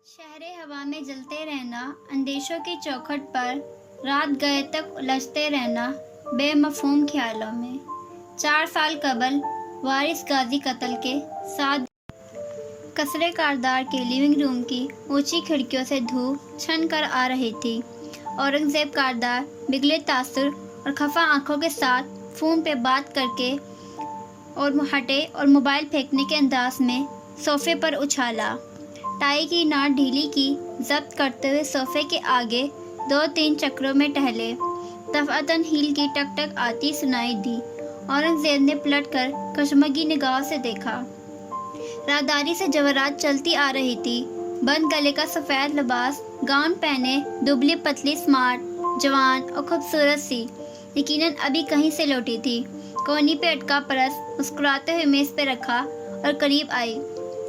शहरे हवा में जलते रहना, अंदेशों की चौखट पर रात गए तक उलझते रहना बेमफ़हूम ख्यालों में। 4 साल कबल वारिस गाजी कत्ल के साथ कसरे कारदार के लिविंग रूम की ऊंची खिड़कियों से धूप छन कर आ रही थी। औरंगजेब कारदार बिगले तासुर और खफा आंखों के साथ फ़ोन पे बात करके और हटे और मोबाइल फेंकने के अंदाज में सोफे पर उछाला। टाई की नाट ढीली की जब्त करते हुए सोफे के आगे 2-3 चक्रों में टहले। दफअतन हील की टक टक आती सुनाई दी। औरंगजेब ने पलटकर कशमगी निगाह से देखा। राहदारी से जवारात चलती आ रही थी। बंद गले का सफ़ेद लिबास, गाउन पहने, दुबली पतली, स्मार्ट, जवान और खूबसूरत सी, यकीनन अभी कहीं से लौटी थी। कोनी पे अटका परस मुस्कुराते हुए मेज़ पे रखा और करीब आई।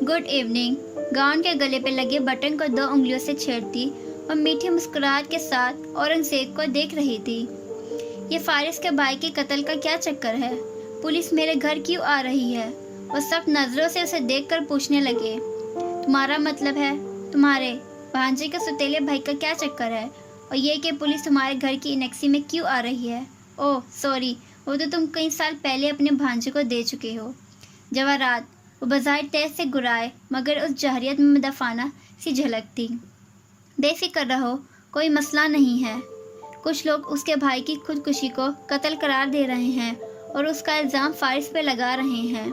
Good evening. गाउन के गले पे लगे बटन को 2 उंगलियों से छेड़ती और मीठी मुस्कुराहट के साथ औरंगजेब को देख रही थी। ये फारिस के भाई के कत्ल का क्या चक्कर है? पुलिस मेरे घर क्यों आ रही है? वो सब नज़रों से उसे देखकर पूछने लगे। तुम्हारा मतलब है तुम्हारे भांजे के सौतेले भाई का क्या चक्कर है? और ये कि पुलिस तुम्हारे घर की एनेक्सी में क्यों आ रही है? ओह सॉरी, वो तो तुम कई साल पहले अपने भांजे को दे चुके हो। जवारात, वो बज़ाहिर तेज से गुराए मगर उस जहरियत में दफाना सी झलक थी। बेफिक्र रहो, कोई मसला नहीं है। कुछ लोग उसके भाई की खुदकुशी को कत्ल करार दे रहे हैं और उसका इल्ज़ाम फारिस पे लगा रहे हैं।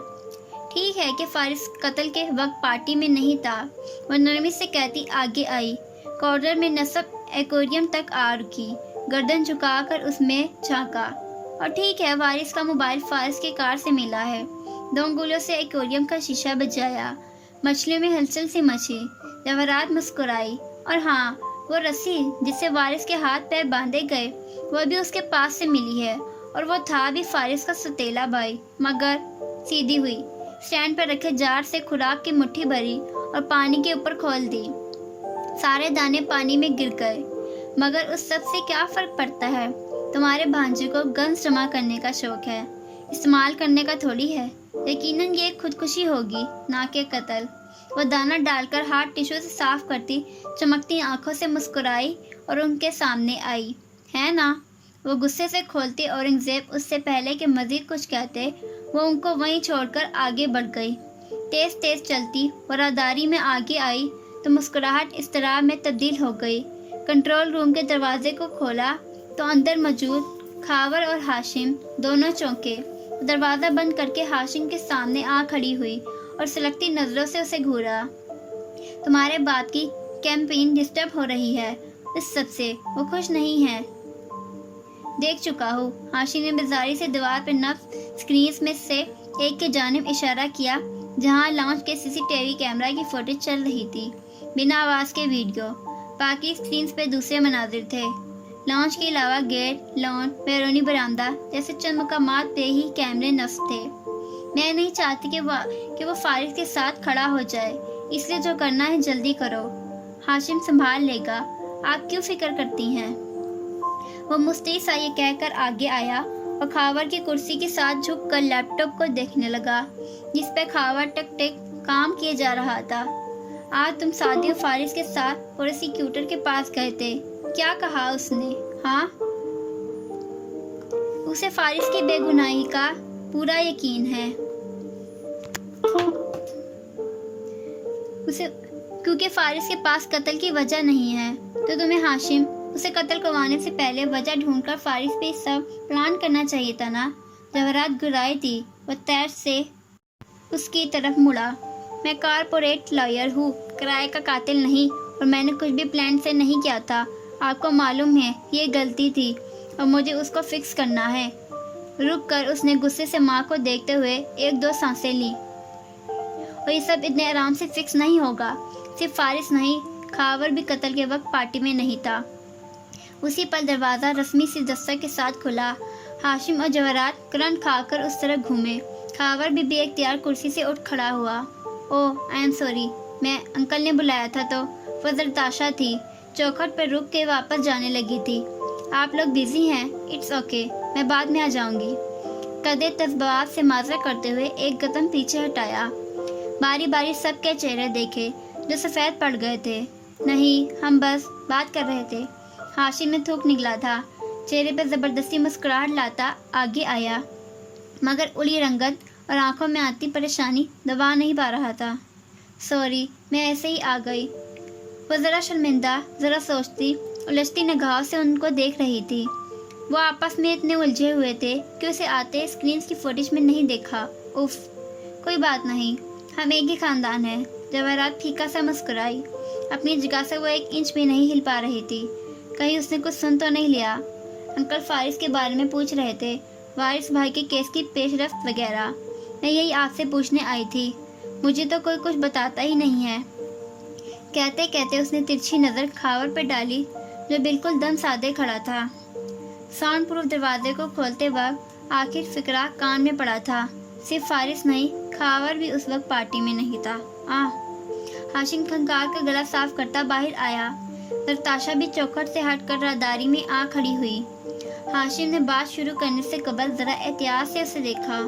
ठीक है कि फारिस कत्ल के वक्त पार्टी में नहीं था। वह नरमी से कहती आगे आई। कॉर्नर में नस्ब एक्वेरियम तक आ रुकी, गर्दन झुकाकर उसमें झांका। और ठीक है, वारिस का मोबाइल फारिस की कार से मिला है। 2 उंगलियों से एक्वेरियम का शीशा बजाया। मछलियों में हलचल सी मची। जवारात मुस्कुराई। और हाँ, वो रस्सी जिससे वारिस के हाथ पैर बांधे गए वह भी उसके पास से मिली है और वो था भी फारिस का सौतेला भाई। मगर सीधी हुई, स्टैंड पर रखे जार से खुराक की मुट्ठी भरी और पानी के ऊपर खोल दी। सारे दाने पानी में गिर गए। मगर उस सब से क्या फ़र्क पड़ता है? तुम्हारे भांजे को गन्स जमा करने का शौक है, इस्तेमाल करने का थोड़ी है। यकीनन ये खुदकुशी होगी, ना कि कत्ल। वो दाना डालकर हाथ टिश्यू से साफ करती चमकती आंखों से मुस्कुराई और उनके सामने आई। है ना? वो गुस्से से खोलती औरंगजेब उससे पहले कि मजीद कुछ कहते वो उनको वहीं छोड़कर आगे बढ़ गई। तेज तेज चलती और राहदारी में आगे आई तो मुस्कुराहट इस्तराब में तब्दील हो गई। कंट्रोल रूम के दरवाजे को खोला तो अंदर मौजूद खावर और हाशिम दोनों चौंके। दरवाज़ा बंद करके हाशिम के सामने आ खड़ी हुई और सुलगती नज़रों से उसे घूरा। तुम्हारे बात की कैंपेन डिस्टर्ब हो रही है, इस सब से वो खुश नहीं है। देख चुका हूँ। हाशिम ने बेजारी से दीवार पर नब्ज स्क्रीन्स में से एक के जानिब इशारा किया जहाँ लॉन्च के सीसीटीवी कैमरा की फुटेज चल रही थी। बिना आवाज़ के वीडियो। बाकी स्क्रीन्स पे दूसरे मनाजिर थे। लॉन्च के अलावा गेट, लॉन, बैरूनी बरामदा जैसे चंद मकामात पे ही कैमरे नस्ब थे। मैं नहीं चाहती कि वो फारिस के साथ खड़ा हो जाए, इसलिए जो करना है जल्दी करो। हाशिम संभाल लेगा, आप क्यों फिक्र करती हैं? वो मुस्ती सा ये कहकर आगे आया और खावर की कुर्सी के साथ झुककर लैपटॉप को देखने लगा जिस पे खावर टक टक काम किए जा रहा था। आज तुम सादिया फारिस के साथ प्रोसिक्यूटर के पास गए थे, क्या कहा उसने? हाँ, उसे फारिस की बेगुनाही का पूरा यकीन है। उसे क्योंकि फारिस के पास कत्ल की वजह नहीं है, तो तुम्हें हाशिम उसे कत्ल करवाने से पहले वजह ढूंढकर फारिस पे सब प्लान करना चाहिए था ना? जवारात गुर्राई थी। वो तैर से उसकी तरफ मुड़ा। मैं कारपोरेट लॉयर हूँ, किराए का कातिल नहीं, और मैंने कुछ भी प्लान से नहीं किया था। आपको मालूम है ये गलती थी और मुझे उसको फिक्स करना है। रुक कर उसने गुस्से से माँ को देखते हुए 1-2 सांसें ली। और ये सब इतने आराम से फिक्स नहीं होगा। सिर्फ फारिस नहीं, खावर भी कत्ल के वक्त पार्टी में नहीं था। उसी पल दरवाज़ा रस्मी सी दस्तक के साथ खुला। हाशिम और जवारात करंट खाकर उस तरफ घूमे। खावर भी बेइख्तियार कुर्सी से उठ खड़ा हुआ। ओह आई एम सॉरी, मैं अंकल ने बुलाया था तो फजल ताशा थी। चौखट पर रुक के वापस जाने लगी थी। आप लोग बिजी हैं? इट्स ओके, मैं बाद में आ जाऊंगी। कदे तस्बात से माजरा करते हुए एक कदम पीछे हटाया। बारी बारी सबके चेहरे देखे। जो सफ़ेद पड़ गए थे। नहीं, हम बस बात कर रहे थे। हाशिम में थूक निकला था। चेहरे पर ज़बरदस्ती मुस्कुराहट लाता आगे आया, मगर उड़ी रंगत और आंखों में आती परेशानी दबा नहीं पा रहा था। सॉरी, मैं ऐसे ही आ गई। वो ज़रा शर्मिंदा, ज़रा सोचती, उलझती निगाहों से उनको देख रही थी। वो आपस में इतने उलझे हुए थे कि उसे आते स्क्रीन की फुटेज में नहीं देखा। उफ, कोई बात नहीं, हम एक ही ख़ानदान हैं। जवाहरात फीका सा मुस्कुराई। अपनी जगह से वो 1 इंच भी नहीं हिल पा रही थी। कहीं उसने कुछ सुन तो नहीं लिया? अंकल फारिस के बारे में पूछ रहे थे, वारिस भाई के केस की पेशरफ्त वगैरह। मैं यही आपसे पूछने आई थी। मुझे तो कोई कुछ बताता ही नहीं है। कहते कहते उसने तिरछी नज़र खावर पर डाली, जो बिल्कुल दम साधे खड़ा था। साउंड प्रूफ दरवाजे को खोलते वक्त आखिर फिक्रा कान में पड़ा था। सिर्फ फारिस नहीं, खावर भी उस वक्त पार्टी में नहीं था। हाशिम खंकार का गला साफ करता बाहर आया। नताशा भी चौखट से हटकर राहदारी में आ खड़ी हुई। हाशिम ने बात शुरू करने से कबल जरा एहतियात से उसे देखा।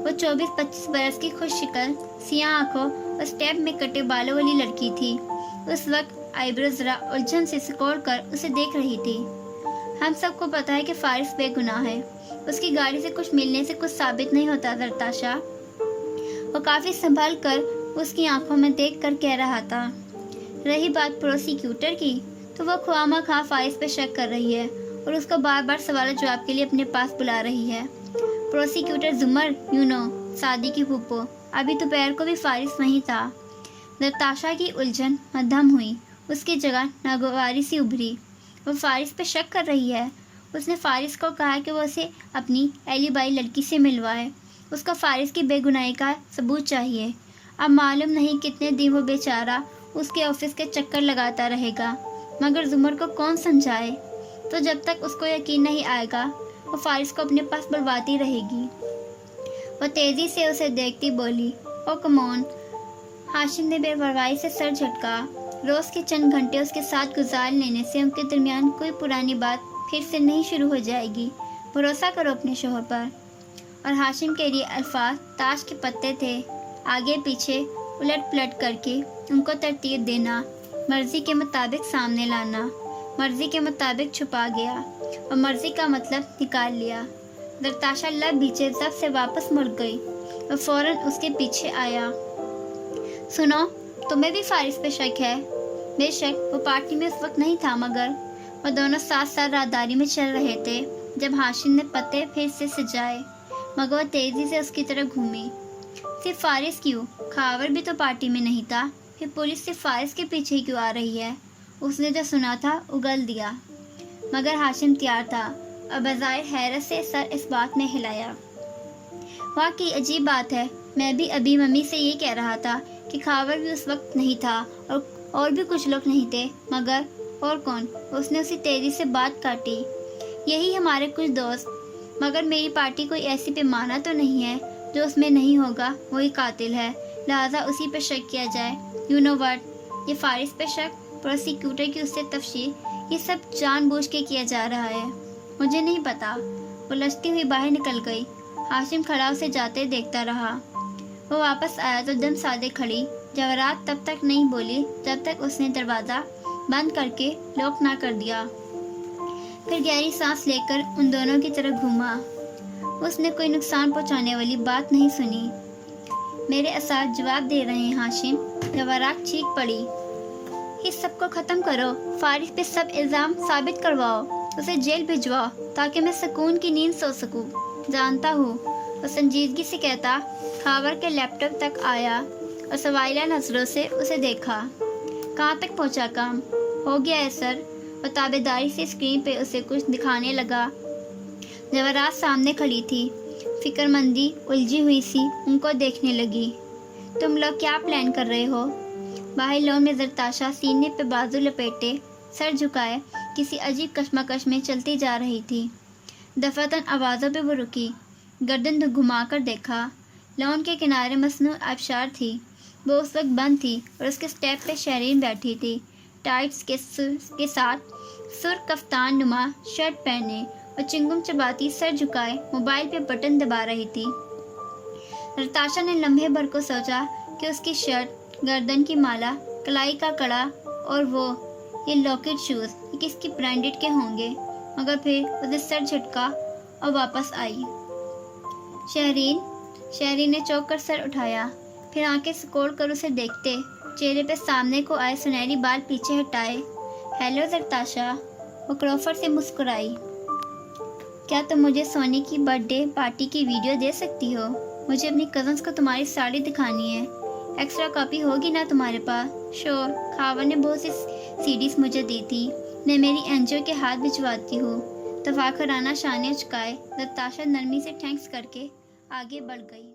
वो 24-25 बरस की खुश शक्ल, सियाह आंखों और स्टेप में कटे बालों वाली लड़की थी। उस वक्त आईब्रो जरा उलझन से सिकोड़ कर उसे देख रही थी। हम सबको पता है कि फारिस बेगुनाह है। उसकी गाड़ी से कुछ मिलने से कुछ साबित नहीं होता नताशा। वो काफ़ी संभल कर उसकी आंखों में देख कर कह रहा था। रही बात प्रोसिक्यूटर की, तो वो ख्वामा फारिस पे शक कर रही है और उसको बार बार सवाल जवाब के लिए अपने पास बुला रही है। प्रोसिक्यूटर जुमर, सादी की फूफो, अभी दोपहर को भी फारिस वहीं था। नताशा की उलझन मध्यम हुई। उसकी जगह नागवारी सी उभरी। वो फारिस पे शक कर रही है। उसने फारिस को कहा कि वो उसे अपनी एलिबाई लड़की से मिलवाए। उसको फारिस की बेगुनाही का सबूत चाहिए। अब मालूम नहीं कितने दिन वो बेचारा उसके ऑफिस के चक्कर लगाता रहेगा, मगर जुमर को कौन समझाए? तो जब तक उसको यकीन नहीं आएगा, वो फारिस को अपने पास बुलवाती रहेगी। वो तेज़ी से उसे देखती बोली, ओ कम ऑन। हाशिम ने बेपरवाही से सर झटका। रोज़ के चंद घंटे उसके साथ गुजार लेने से उनके दरमियान कोई पुरानी बात फिर से नहीं शुरू हो जाएगी। भरोसा करो अपने शोहर पर। और हाशिम के लिए अल्फाज ताश के पत्ते थे। आगे पीछे उलट पलट करके उनको तरतीब देना, मर्जी के मुताबिक सामने लाना, मर्जी के मुताबिक छुपा गया और मर्जी का मतलब निकाल लिया। नताशा लब बीचे जब से वापस मुड़ गई और फौरन उसके पीछे आया। सुनो, तुम्हें भी फारिस पे शक है? बेशक वो पार्टी में उस वक्त नहीं था, मगर वो दोनों साथ साथ राहदारी में चल रहे थे जब हाशिम ने पत्ते फिर से सजाए। मगर वो तेजी से उसकी तरफ घूमी। सिर्फ फारिस क्यों, खावर भी तो पार्टी में नहीं था। फिर पुलिस सिर्फ फारिस के पीछे ही क्यों आ रही है? उसने जो सुना था उगल दिया। मगर हाशिम तैयार था और बजाय हैरत से सर इस बात में हिलाया। वाकई अजीब बात है। मैं भी अभी मम्मी से ये कह रहा था कि खावर भी उस वक्त नहीं था और भी कुछ लोग नहीं थे, मगर और कौन? उसने उसी तेजी से बात काटी। यही हमारे कुछ दोस्त। मगर मेरी पार्टी कोई ऐसी पैमाना तो नहीं है जो उसमें नहीं होगा वही कातिल है, लिहाजा उसी पर शक किया जाए। यू नो व्हाट, ये फारिस पे शक, प्रोसिक्यूटर की उससे तफसीर, ये सब जानबूझ के किया जा रहा है। मुझे नहीं पता। वो लचती हुई बाहर निकल गई। हाशिम खड़ा उसे जाते देखता रहा। वो वापस आया तो दम साधे खड़ी। जवाहरात तब तक नहीं बोली जब तक उसने दरवाज़ा बंद करके लॉक ना कर दिया। फिर गहरी सांस लेकर उन दोनों की तरफ घूमा। उसने कोई नुकसान पहुंचाने वाली बात नहीं सुनी। मेरे असाद जवाब दे रहे हैं हाशिम। जवाहरात चीख पड़ी, इस सब को ख़त्म करो। फारिस पे सब इल्ज़ाम साबित करवाओ। उसे जेल भिजवाओ ताकि मैं सुकून की नींद सो सकूं। जानता हूँ, वो संजीदगी से कहता खावर के लैपटॉप तक आया और सवाइला नजरों से उसे देखा। कहाँ तक पहुँचा काम? हो गया है सर। वो ताबेदारी से स्क्रीन पे उसे कुछ दिखाने लगा। जवाहरात सामने खड़ी थी, फिक्रमंदी उलझी हुई सी उनको देखने लगी। तुम लोग क्या प्लान कर रहे हो? बाहर लॉन में नताशा सीने पे बाजू लपेटे, सर झुकाए किसी अजीब कश्मकश में चलती जा रही थी। दफातन आवाज़ों पे वो रुकी, गर्दन घुमाकर देखा। लॉन के किनारे मसनू आबशार थी। वो उस वक्त बंद थी और उसके स्टेप पे शहरीन बैठी थी, टाइट्स के साथ सुर कफ्तान नुमा शर्ट पहने और चिंगम चबाती सर झुकाए मोबाइल पे बटन दबा रही थी। नताशा ने लम्हे भर को सोचा कि उसकी शर्ट, गर्दन की माला کلائی کا کڑا اور وہ یہ لاکٹ شوز یہ کس کی برانڈڈ کے ہوں گے، مگر پھر اسے سر جھٹکا اور واپس آئی۔ شہرین نے چونک کر سر اٹھایا، پھر آنکھیں سکوڑ کر اسے دیکھتے چہرے پہ سامنے کو آئے سنہری بال پیچھے ہٹائے۔ ہیلو زرتاشا، وہ کروفرڈ سے مسکرائی۔ کیا تم مجھے سونی کی برتھ ڈے پارٹی کی ویڈیو دے سکتی ہو؟ مجھے اپنی کزنس کو تمہاری ساڑی دکھانی ہے۔ ایکسٹرا کاپی ہوگی نا تمہارے پاس؟ شور، خاور نے بہت سی CDs مجھے دی تھی، میں میری NGO کے ہاتھ بھجواتی ہوں۔ تفاخرانہ شانے چکائے زرتاشا نرمی سے تھینکس کر کے آگے بڑھ گئی۔